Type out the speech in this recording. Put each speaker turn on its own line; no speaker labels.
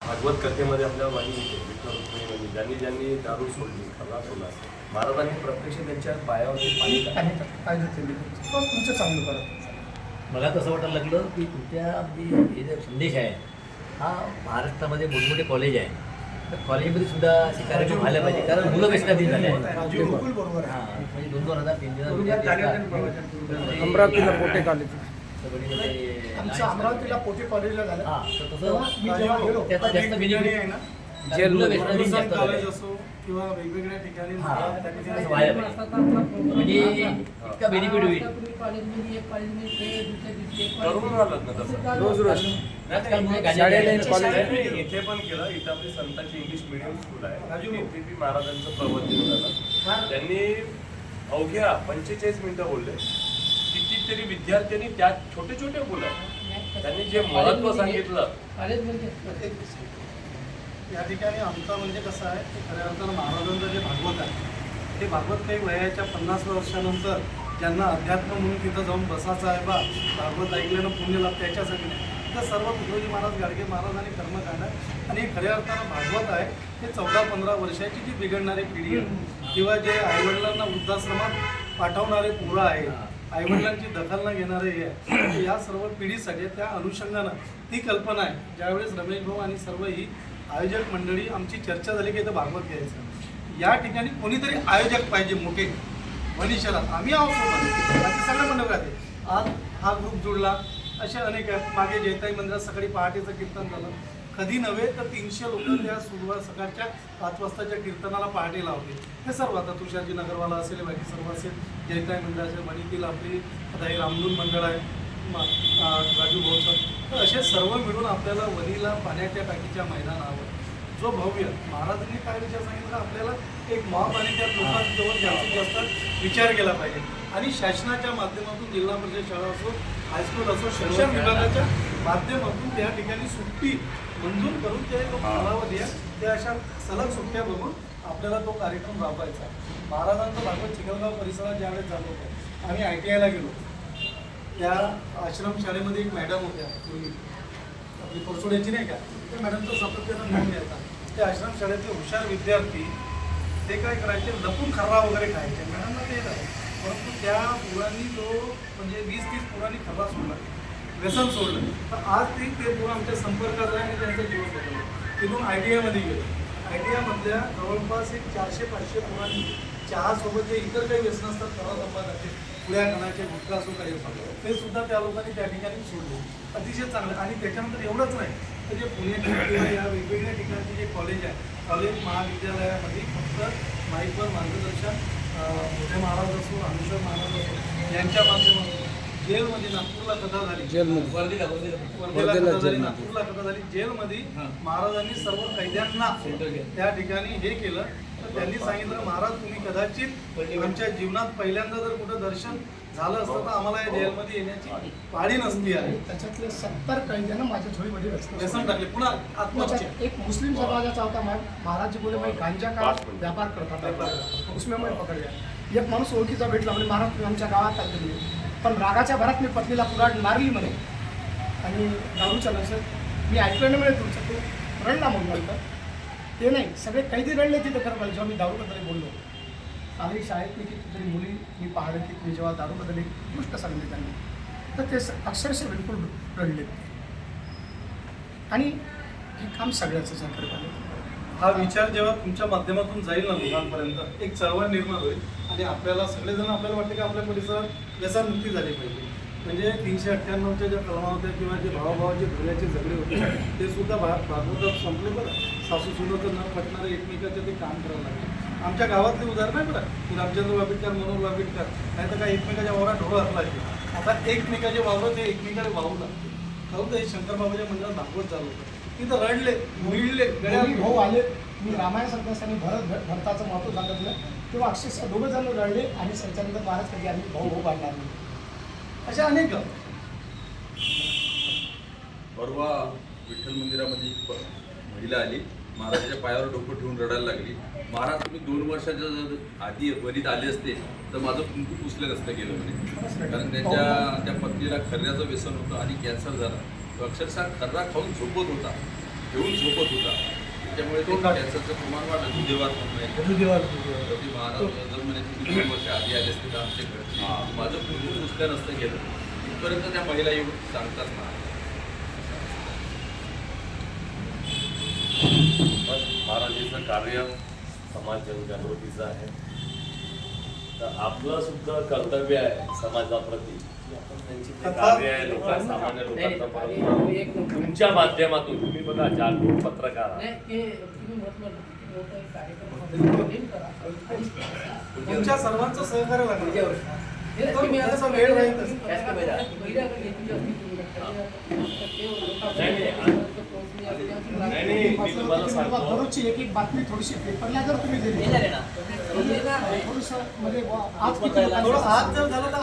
भागवत कथेमध्ये आपल्या वाणी विठ्ठल रुक्मिणीमध्ये ज्यांनी ज्यांनी दारू सोडली, खरा सोडला, महाराजांनी प्रत्यक्ष त्यांच्या पायावरती पाणी
तुमचं चांगलं करा.
मला तसं वाटायला लागलं की तुमच्या हे जे संदेश आहे हा महाराष्ट्रामध्ये मोठमोठे कॉलेज आहे, तर कॉलेजमध्ये सुद्धा असे कार्यक्रम व्हायला पाहिजे, कारण मुलं व्यसनाधीन झाले आहेत.
बरोबर
हां, म्हणजे 2000-3000
अमरावतीला पोटे कॉलेज
कबड्डीमध्ये
आमचं अमरावतीला पोटे कॉलेजला झालं.
हां, तर तसं
मी जेव्हा गेलो
त्याचा जास्त बेनिफिट
आहे ना,
मुलं व्यसनाधीन जास्त झाले.
कॉलेज असो किंवा वेगवेगळ्या ठिकाणी
हां,
त्या ठिकाणी
तसं व्हायला पाहिजे. म्हणजे इतका बेनिफिट होईल.
करून राहिलं ना तसं.
रोज रोज
आजकाल मुलं गांजा
शाळेला
घ्यायला
कॉलेज
नाही, नाही, इथे पण केलं. इथं आपली संतांची इंग्लिश मिडियम स्कूल आहे. इथे बी महाराजांचं प्रवचन झालं. त्यांनी अवघ्या 45 मिनिटं बोलले. कितीतरी विद्यार्थ्यांनी त्या छोटे छोटे बोलत त्यांनी जे महत्त्व सांगितलं.
या ठिकाणी आमचं म्हणजे कसं आहे की खऱ्या अर्थानं महाराजांचं जे भागवत आहे ते भागवत काही वयाच्या 50 वर्षानंतर ज्यांना अध्यात्म म्हणून तिथं जाऊन बसायचं आहे बा, भागवत ऐकल्यानं पुण्य लाभ त्याच्यासाठी नाही. तर सर्व तुकडोजी महाराज, गाडगे महाराज आणि कर्मकांड आहे. आणि खऱ्या अर्थानं भागवत आहे ते 14-15 वर्षाची जी बिघडणारी पिढी आहे किंवा जे आईवडिलांना वृद्धाश्रमात पाठवणारे पोरं आहेत, आईवडिलांची दखल न घेणारे हे आहे, या सर्व पिढीसाठी त्या अनुषंगानं ती कल्पना आहे. ज्यावेळेस रमेश भाऊ आणि सर्व ही आयोजक मंडळी आमची चर्चा झाली की इथं भागवत घ्यायचं, या ठिकाणी कोणीतरी आयोजक पाहिजे मोठे वणी शहरात. आम्ही आहोत सोबत, बाकी सगळं मंडळ आहे. आज हा ग्रुप जुळला, असे अनेक आहेत. मागे जयताई मंदिरात सकाळी पहाटेचं कीर्तन झालं. कधी नव्हे तर 300 लोक त्या सुरुवात सकाळच्या 5 वाजताच्या कीर्तनाला पहाटे लावले. हे सर्व आता तुषारजी नगरवाला असेल, बाकी सर्व असेल, जयताई मंदिर असेल, मणीतील आपली आता हे रामदून मंडळ आहे, राजू भाऊचं. तर असे सर्व मिळून आपल्याला वणीला पाण्याच्या टाकीच्या मैदानावर जो भव्य महाराजांनी काय विचार सांगितलं, आपल्याला एक मॉब आणि त्या लोकांजवळ जास्तीत जास्त विचार केला पाहिजे. आणि शासनाच्या माध्यमातून जिल्हा परिषद शाळा असो, हायस्कूल असो, शिक्षण विभागाच्या माध्यमातून त्या ठिकाणी सुट्टी मंजूर करून ते लोक कालावधी आहे त्या अशा सलग सुट्ट्या बघून आपल्याला तो कार्यक्रम राबवायचा. महाराजांचं भागवत चिखलगाव परिसरात ज्यावेळेस झालं होतं, आम्ही ITIला गेलो. त्या आश्रम शाळेमध्ये एक मॅडम होत्या, आपली परसोड्याची नाही का, त्या मॅडमचं सातत्यानं नाव घ्यायचा. ते आश्रम शाळेतले हुशार विद्यार्थी ते काय करायचे, लपून खर्रा वगैरे खायचे. मॅडमला ते नाही, परंतु त्या मुलांनी जो म्हणजे 20-30 मुलांनी खर्रा सोडला, व्यसन सोडलं. तर आज ते मुलं आमच्या संपर्कात आहे आणि त्यांचं जीवन बदललं. तिथून ITIमध्ये गेलो. ITIमधल्या जवळपास एक 400-500 मुलांनी चहासोबत जे इतर काही व्यसन असतात, खरा संपादाचे पुड्या खाण्याचे, गुटखा असो काही असो, ते सुद्धा त्या लोकांनी त्या ठिकाणी सोडले. अतिशय चांगलं. आणि त्याच्यानंतर एवढंच नाही तर जे पुण्यातील किंवा या वेगवेगळ्या ठिकाणचे जे कॉलेज आहे, कॉलेज महाविद्यालयामध्ये फक्त माईकवर मार्गदर्शन मोठे महाराज असो, अनुषर महाराज असो यांच्या माध्यमातून जेलमध्ये, नागपूरला कथा झाली, वर्धेला कथा झाली, नागपूरला कथा झाली, जेलमध्ये महाराजांनी सर्व कैद्यांना त्या ठिकाणी हे केलं. तर त्यांनी सांगितलं, महाराज तुम्ही कदाचित आमच्या जीवनात पहिल्यांदा जर कुठं दर्शन झालं असतं तर आम्हाला या जेलमध्ये येण्याची पाळी नसती आहे.
त्याच्यातले 70 कैद्यांना माझ्या झोळीमध्ये
व्यसन टाकले. पुन्हा आत्महत्या.
एक मुस्लिम समाजाचा होता, महाराज बोले मी गांजा का व्यापार करतात, उसमें मैं पकड गया. एक माणूस ओळखीचा भेटला, म्हणजे महाराज तुम्ही आमच्या गावात आले, पण रागाच्या भरात मी पत्नीला कुऱ्हाड मारली म्हणे आणि दारूच्या नशेत मी ऐकलं नाही म्हणे तुमचं. तो रडला मग नंतर. ते नाही, सगळे कैदी रडले तिथे खरं पाहिजे जेव्हा मी दारूबद्दल बोललो. आणि शाळेतली कितीतरी मुली मी पाहिलं की तुम्ही जेव्हा दारूबद्दल एक गोष्ट सांगितली त्यांनी, तर ते अक्षरशः बिलकुल रडले. आणि हे काम सगळ्याचंच आहे खरं पाहिजे.
हा विचार जेव्हा तुमच्या माध्यमातून जाईल ना लोकांपर्यंत, एक चळवळ निर्माण होईल. आणि आपल्याला सगळेजण आपल्याला वाटते की आपल्या परिसरात व्यसनमुक्ती झाली पाहिजे. म्हणजे 398च्या ज्या कलमा होत्या किंवा जे भावाभावाचे धुळ्याचे झगडे होते ते सुद्धा भागवतात संपले. बरं, सासू सुनोचं न पटणारे एकमेकाचे ते काम करावं लागले. आमच्या गावातले उदाहरण आहे बरं, की रामचंद्र वाबिटकर, मनोहर वाबिटकर, नाही तर काही एकमेकाच्या वावरात ढोळ असलाचे. आता एकमेकाचे वावर ते एकमेकाला वाहू लागते. काहून तर हे शंकरबाबाच्या मंदिरात भागवत चालू होतं. तिथं रडले, मिळले,
भाऊ आले. मी रामायण संतांनी भरताचं महत्त्व सांगितलं किंवा अक्षरशः 2 जण रडले. आणि त्याच्यानंतर महाराज कधी आम्ही भाऊ बांधणार नाही.
अशा अनेक.
परवा विठ्ठल मंदिरामध्ये एक महिला आली, महाराजाच्या पायावर डोकं ठेवून रडायला लागली. महाराज तुम्ही 2 वर्षाच्या जर आधी वरीत आले असते तर माझं कुंकू पुसलं नसतं गेलं म्हणे. कारण त्या पत्नीला खर्ऱ्याचं व्यसन होतं आणि कॅन्सर झाला. तो अक्षरशः खर्रा खाऊन झोपत होता. घेऊन झोपत होता. त्यामुळे ते कॅन्सरचं प्रमाण वाढलं. दुधेवार म्हणून आहे. रवी महाराज जन्मण्याची 2 वर्ष आधी आले असते तर आमच्या घरचे माझं कुंकू पुसलं नसतं गेलं. इथपर्यंत त्या महिला येऊन सांगतात ना.
महाराजांचं कार्य समाज जनजागृतीचं आहे. तर आपलं सुद्धा कर्तव्य आहे समाजाप्रती की आपण त्यांची जे कार्य आहे सामान्य लोकांपर्यंत तुमच्या माध्यमातून तुम्ही बघा 4 पत्रकार आहात.
तुमच्या सर्वांचं सहकार्य लागलं.
तुम्ही आता
त्याचा वेळ राहील
नाही, मी तुम्हाला सांगतो
दररोजची एक बातमी थोडीशी पेपरला जर तुम्ही दिली थोडंसं म्हणजे आज
थोडं आज जर झालं तर